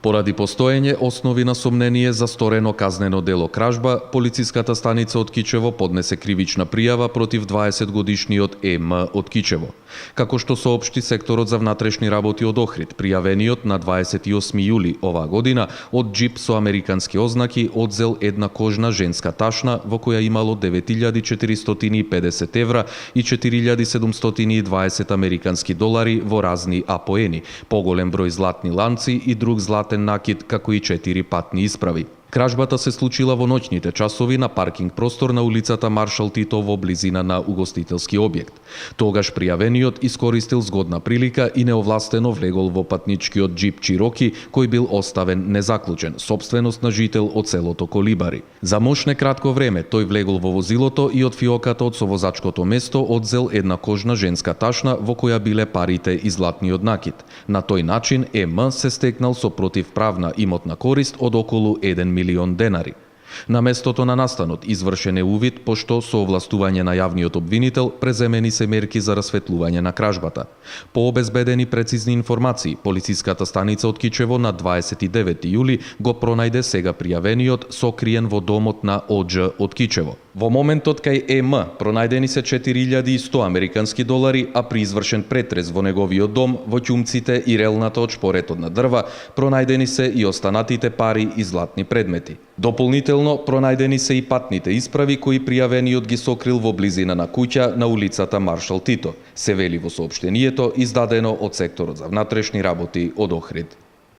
Поради постоење основи на сомнение за сторено казнено дело кражба, полициската станица од Кичево поднесе кривична пријава против 20-годишниот Е.М. од Кичево. Како што соопшти секторот за внатрешни работи од Охрид, пријавениот на 28 јули оваа година од джип со американски ознаки одзел една кожна женска ташна во која имало 9450 евра и 4720 американски долари во разни апоени, поголем број златни ланци и друг златен накид, како и 4 патни исправи. Кражбата се случила во ноќните часови на паркинг простор на улицата Маршал Тито во близина на угостителски објект. Тогаш пријавениот искористил згодна прилика и неовластено влегол во патничкиот джип Чироки, кој бил оставен незаклучен, собственост на жител од селото Колибари. За мошне кратко време тој влегол во возилото и од фиоката од совозачкото место одзел една кожна женска ташна во која биле парите и златниот накид. На тој начин Е.М. се стекнал со противправна имотна корист од околу 1 милион денари. На местото на настанот извршен е увид, пошто со овластување на јавниот обвинител преземени се мерки за расветлување на кражбата. По обезбедени прецизни информации, полициската станица од Кичево на 29 јули го пронајде сега пријавениот сокриен во домот на О.Дж. од Кичево. Во моментот кај Е.М. пронајдени се 4100 американски долари, а при извршен претрес во неговиот дом, во ќумците и релната од шпоретот на дрва, пронајдени се и останатите пари и златни предмети. Дополнително, пронајдени се и патните исправи кои пријавениот ги сокрил во близина на куќа на улицата Маршал Тито, се вели во соопштението издадено од секторот за внатрешни работи од Охрид.